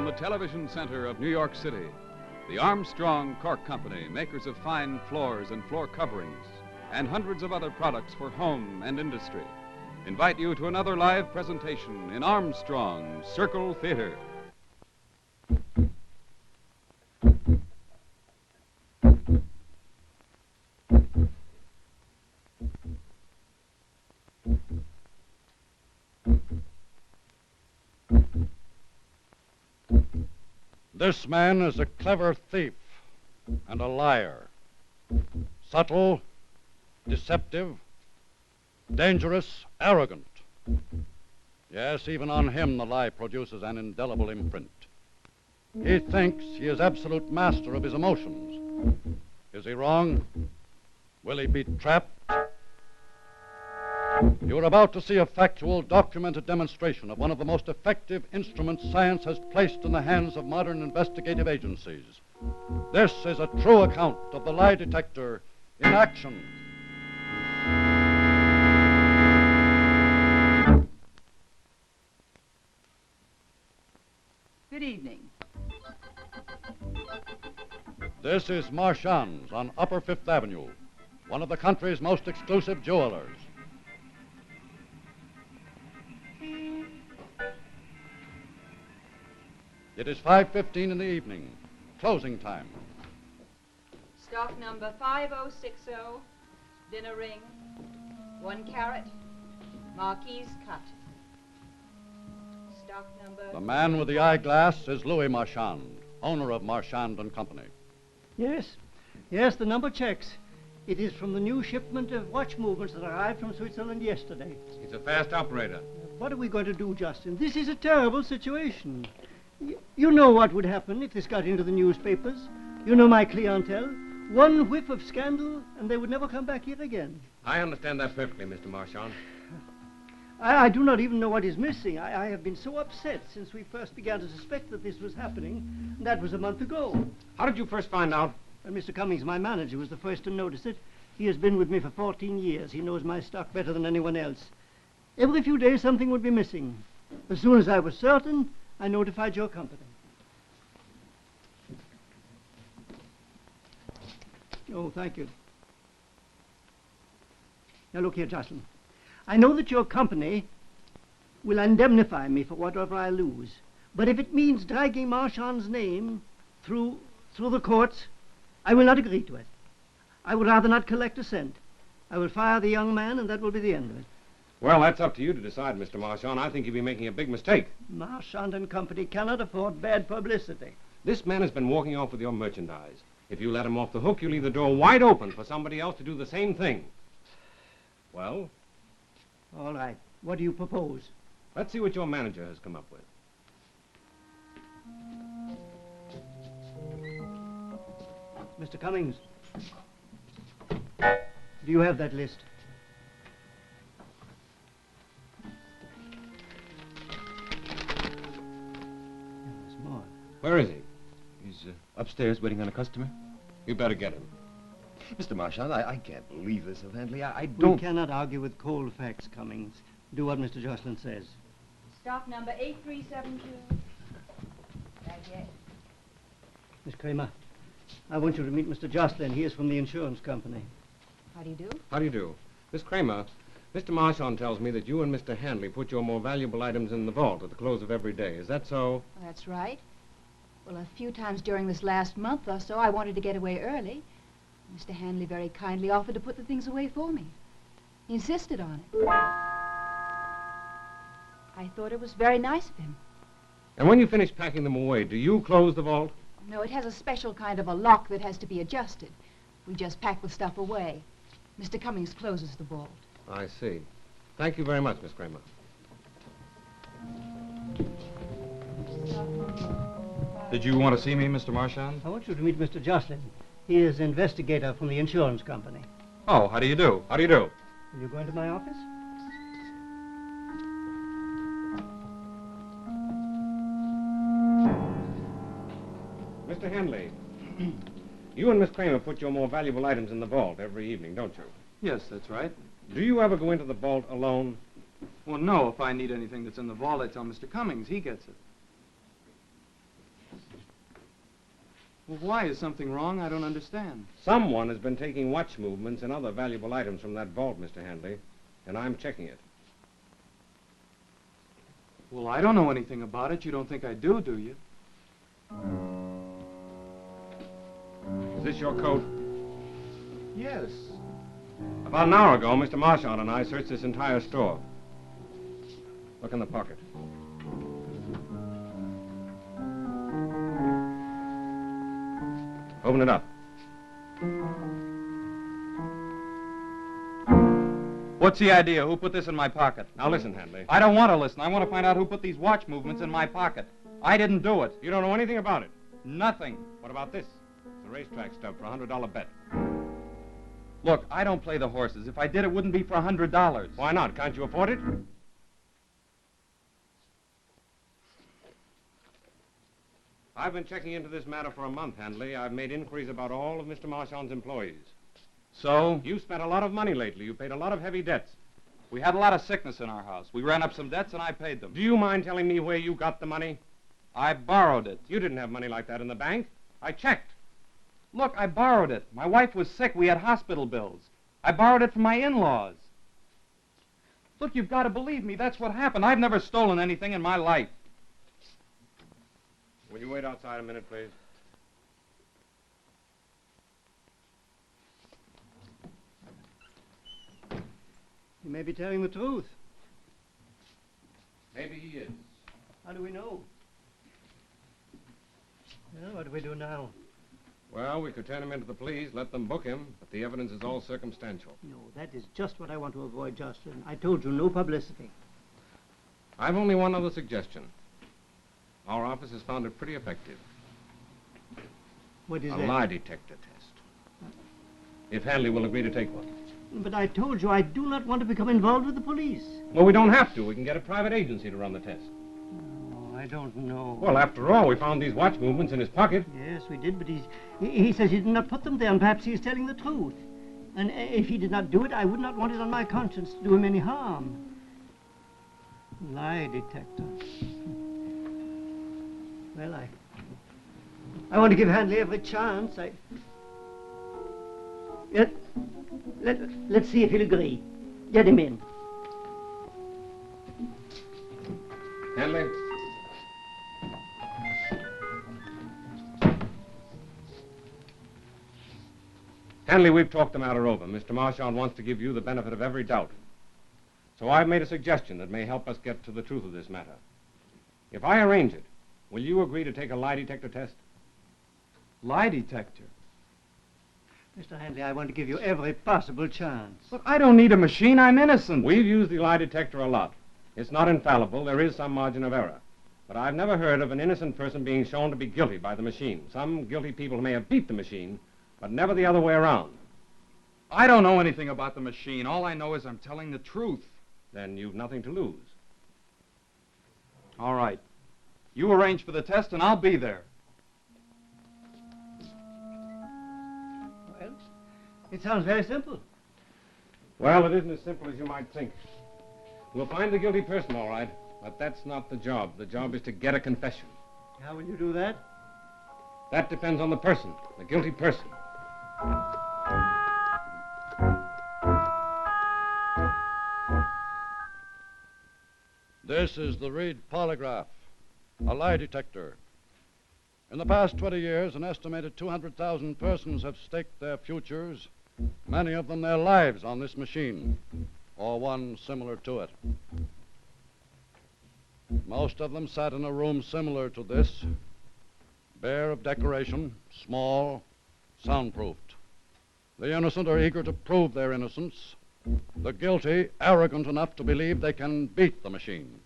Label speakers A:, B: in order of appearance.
A: the television center of New York City, the Armstrong Cork Company, makers of fine floors and floor coverings, and hundreds of other products for home and industry, invite you to another live presentation in Armstrong Circle Theater.
B: This man is a clever thief and a liar. Subtle, deceptive, dangerous, arrogant. Yes, even on him the lie produces an indelible imprint. He thinks he is absolute master of his emotions. Is he wrong? Will he be trapped? You're about to see a factual, documented demonstration of one of the most effective instruments science has placed in the hands of modern investigative agencies. This is a true account of the lie detector in action.
C: Good evening.
B: This is Marchand's on Upper Fifth Avenue, one of the country's most exclusive jewelers. It is 5:15 in the evening, closing time.
C: Stock number 5060, dinner ring, 1 carat, marquise cut. Stock number...
B: The man with the eyeglass is Louis Marchand, owner of Marchand and Company.
D: Yes, the number checks. It is from the new shipment of watch movements that arrived from Switzerland yesterday.
E: He's a fast operator.
D: What are we going to do, Justin? This is a terrible situation. You know what would happen if this got into the newspapers. You know my clientele. One whiff of scandal, and they would never come back here again.
E: I understand that perfectly, Mr. Marchand.
D: I do not even know what is missing. I have been so upset since we first began to suspect that this was happening. That was a month ago.
E: How did you first find out?
D: And Mr. Cummings, my manager, was the first to notice it. He has been with me for 14 years. He knows my stock better than anyone else. Every few days something would be missing. As soon as I was certain, I notified your company. Oh, thank you. Now look here, Jocelyn. I know that your company will indemnify me for whatever I lose. But if it means dragging Marchand's name through the courts, I will not agree to it. I would rather not collect a cent. I will fire the young man, and that will be the end of it.
E: Well, that's up to you to decide, Mr. Marchand. I think you'd be making a big mistake.
D: Marchand and Company cannot afford bad publicity.
E: This man has been walking off with your merchandise. If you let him off the hook, you leave the door wide open for somebody else to do the same thing. Well?
D: All right. What do you propose?
E: Let's see what your manager has come up with.
D: Mr. Cummings, do you have that list?
E: Where is he?
F: He's upstairs waiting on a customer.
E: You better get him.
F: Mr. Marchand, I can't believe this of Handley. I don't...
D: We cannot argue with cold facts, Cummings. Do what Mr. Jocelyn says.
C: Stock number 8372.
D: Miss Kramer, I want you to meet Mr. Jocelyn. He is from the insurance company.
C: How do you do?
E: How do you do? Miss Kramer, Mr. Marchand tells me that you and Mr. Handley put your more valuable items in the vault at the close of every day. Is that so?
C: Well, that's right. Well, a few times during this last month or so, I wanted to get away early. Mr. Handley very kindly offered to put the things away for me. He insisted on it. I thought it was very nice of him.
E: And when you finish packing them away, do you close the vault?
C: No, it has a special kind of a lock that has to be adjusted. We just pack the stuff away. Mr. Cummings closes the vault.
E: I see. Thank you very much, Miss Kramer.
G: Did you want to see me, Mr. Marchand?
D: I want you to meet Mr. Jocelyn. He is investigator from the insurance company.
G: Oh, how do you do? How do you do?
D: Will you go into my office?
E: Mr. Handley, you and Miss Kramer put your more valuable items in the vault every evening, don't you?
G: Yes, that's right.
E: Do you ever go into the vault alone?
G: Well, no. If I need anything that's in the vault, I tell Mr. Cummings. He gets it. Well, why? Is something wrong? I don't understand.
E: Someone has been taking watch movements and other valuable items from that vault, Mr. Handley, and I'm checking it.
G: Well, I don't know anything about it. You don't think I do you?
E: Is this your coat?
G: Yes.
E: About an hour ago, Mr. Marchand and I searched this entire store. Look in the pocket. Open it up.
G: What's the idea? Who put this in my pocket?
E: Now listen, Handley.
G: I don't want to listen. I want to find out who put these watch movements in my pocket. I didn't do it.
E: You don't know anything about it.
G: Nothing.
E: What about this? It's a racetrack stub for a $100 bet.
G: Look, I don't play the horses. If I did, it wouldn't be for $100.
E: Why not? Can't you afford it? I've been checking into this matter for a month, Handley. I've made inquiries about all of Mr. Marchand's employees.
G: So?
E: You spent a lot of money lately. You paid a lot of heavy debts.
G: We had a lot of sickness in our house. We ran up some debts and I paid them.
E: Do you mind telling me where you got the money?
G: I borrowed it.
E: You didn't have money like that in the bank. I checked.
G: Look, I borrowed it. My wife was sick. We had hospital bills. I borrowed it from my in-laws. Look, you've got to believe me. That's what happened. I've never stolen anything in my life.
E: Will you wait outside a minute, please?
D: He may be telling the truth.
E: Maybe he is.
D: How do we know? Well, what do we do now?
E: Well, we could turn him into the police, let them book him, but the evidence is all circumstantial.
D: No, that is just what I want to avoid, Jocelyn. I told you, no publicity.
E: I've only one other suggestion. Our office has found it pretty effective.
D: What is
E: A
D: that?
E: lie detector test. If Handley will agree to take one.
D: But I told you I do not want to become involved with the police.
E: Well, we don't have to. We can get a private agency to run the test.
D: Oh, I don't know.
E: Well, after all, we found these watch movements in his pocket.
D: Yes, we did, but he says he did not put them there, and perhaps he is telling the truth. And if he did not do it, I would not want it on my conscience to do him any harm. Lie detector. Well, I want to give Handley every chance. Let's see if he'll agree. Get him in.
E: Handley? Handley, we've talked the matter over. Mr. Marchand wants to give you the benefit of every doubt. So I've made a suggestion that may help us get to the truth of this matter. If I arrange it, will you agree to take a lie detector test?
G: Lie detector?
D: Mr. Handley, I want to give you every possible chance.
G: Look, I don't need a machine. I'm innocent.
E: We've used the lie detector a lot. It's not infallible. There is some margin of error. But I've never heard of an innocent person being shown to be guilty by the machine. Some guilty people may have beat the machine, but never the other way around.
G: I don't know anything about the machine. All I know is I'm telling the truth.
E: Then you've nothing to lose.
G: All right. You arrange for the test and I'll be there.
D: Well, it sounds very simple.
E: Well, it isn't as simple as you might think. We'll find the guilty person, all right, but that's not the job. The job is to get a confession.
D: How will you do that?
E: That depends on the person, the guilty person.
B: This is the Reed polygraph, a lie detector. In the past 20 years, an estimated 200,000 persons have staked their futures, many of them their lives, on this machine, or one similar to it. Most of them sat in a room similar to this, bare of decoration, small, soundproofed. The innocent are eager to prove their innocence, the guilty arrogant enough to believe they can beat the machine.